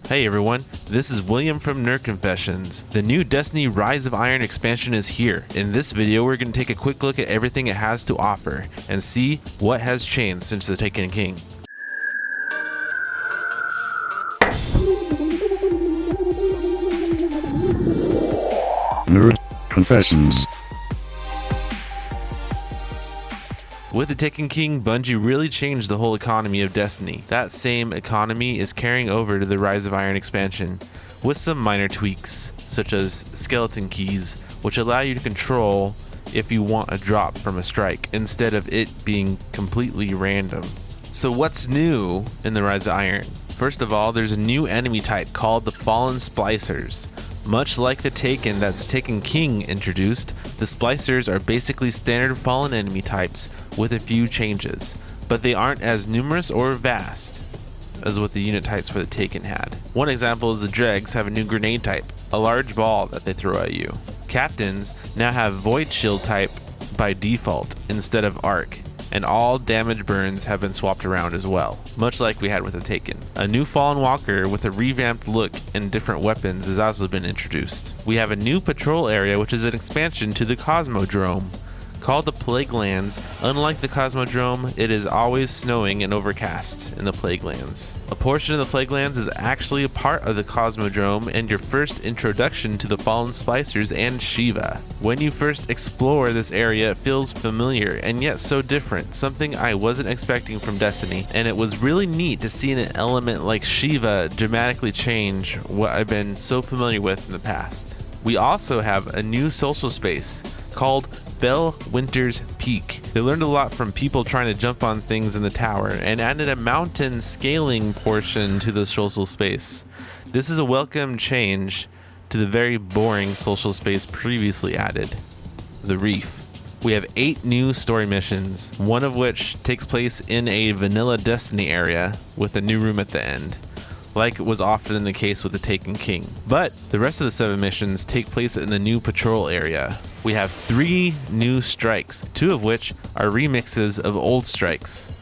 Hey everyone, this is William from Nerd Confessions. The new Destiny Rise of Iron expansion is here. In this video, we're going to take a quick look at everything it has to offer and see what has changed since the Taken King. Nerd Confessions. With the Taken King, Bungie really changed the whole economy of Destiny. That same economy is carrying over to the Rise of Iron expansion, with some minor tweaks, such as skeleton keys, which allow you to control if you want a drop from a strike, instead of it being completely random. So what's new in the Rise of Iron? First of all, there's a new enemy type called the Fallen Splicers. Much like the Taken that the Taken King introduced, the Splicers are basically standard Fallen enemy types with a few changes, but they aren't as numerous or vast as what the unit types for the Taken had. One example is the Dregs have a new grenade type, a large ball that they throw at you. Captains now have Void Shield type by default instead of Arc, and all damage burns have been swapped around as well, much like we had with the Taken. A new Fallen Walker with a revamped look and different weapons has also been introduced. We have a new patrol area, which is an expansion to the Cosmodrome, called the Plaguelands. Unlike the Cosmodrome, it is always snowing and overcast in the Plaguelands. A portion of the Plaguelands is actually a part of the Cosmodrome and your first introduction to the Fallen Splicers and Shiva. When you first explore this area, it feels familiar and yet so different, something I wasn't expecting from Destiny, and it was really neat to see an element like Shiva dramatically change what I've been so familiar with in the past. We also have a new social space called Fell Winter's Peak. They learned a lot from people trying to jump on things in the tower and added a mountain scaling portion to the social space. This is a welcome change to the very boring social space previously added, the Reef. We have 8 new story missions, one of which takes place in a vanilla Destiny area with a new room at the end, like was often the case with the Taken King. But the rest of the 7 missions take place in the new patrol area. We have 3 new strikes, 2 of which are remixes of old strikes,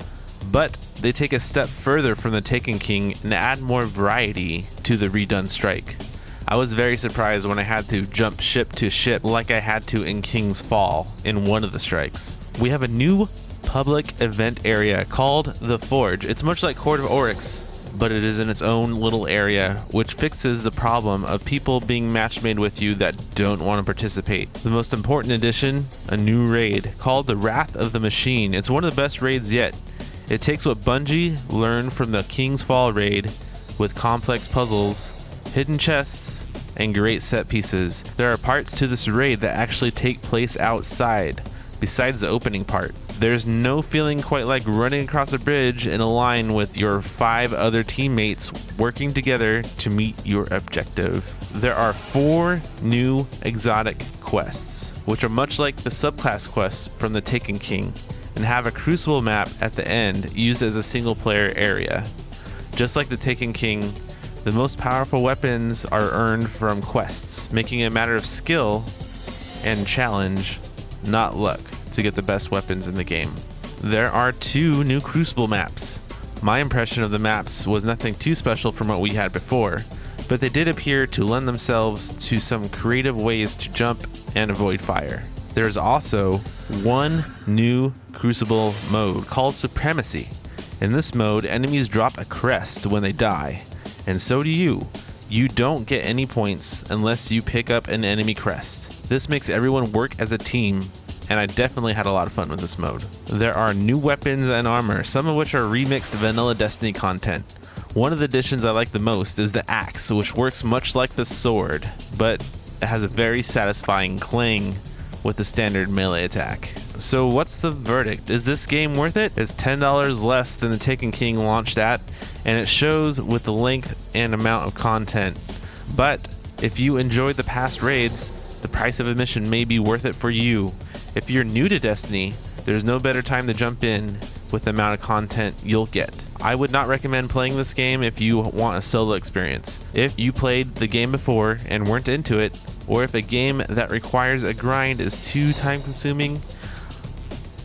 but they take a step further from the Taken King and add more variety to the redone strike. I was very surprised when I had to jump ship to ship like I had to in King's Fall in one of the strikes. We have a new public event area called the Forge. It's much like Court of Oryx, but it is in its own little area, which fixes the problem of people being match made with you that don't want to participate. The most important addition, a new raid called the Wrath of the Machine. It's one of the best raids yet. It takes what Bungie learned from the King's Fall raid with complex puzzles, hidden chests, and great set pieces. There are parts to this raid that actually take place outside, besides the opening part. There's no feeling quite like running across a bridge in a line with your 5 other teammates working together to meet your objective. There are 4 new exotic quests, which are much like the subclass quests from the Taken King, and have a Crucible map at the end used as a single player area. Just like the Taken King, the most powerful weapons are earned from quests, making it a matter of skill and challenge, not luck, to get the best weapons in the game. There are 2 new Crucible maps. My impression of the maps was nothing too special from what we had before, but they did appear to lend themselves to some creative ways to jump and avoid fire. There is also 1 new Crucible mode called Supremacy. In this mode, enemies drop a crest when they die, and so do you. You don't get any points unless you pick up an enemy crest. This makes everyone work as a team, and I definitely had a lot of fun with this mode. There are new weapons and armor, some of which are remixed vanilla Destiny content. One of the additions I like the most is the axe, which works much like the sword, but it has a very satisfying clang with the standard melee attack. So what's the verdict? Is this game worth it? It's $10 less than the Taken King launched at, and it shows with the length and amount of content. But if you enjoyed the past raids, the price of admission may be worth it for you. If you're new to Destiny, there's no better time to jump in with the amount of content you'll get. I would not recommend playing this game if you want a solo experience. If you played the game before and weren't into it, or if a game that requires a grind is too time consuming,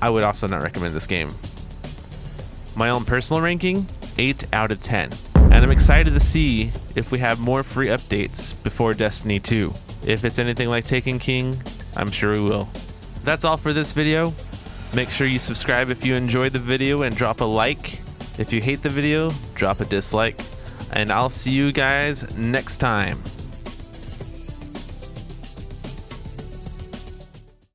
I would also not recommend this game. My own personal ranking, 8 out of 10. and I'm excited to see if we have more free updates before Destiny 2. If it's anything like Taken King, I'm sure we will. That's all for this video. Make sure you subscribe if you enjoyed the video and drop a like. If you hate the video, drop a dislike. And I'll see you guys next time.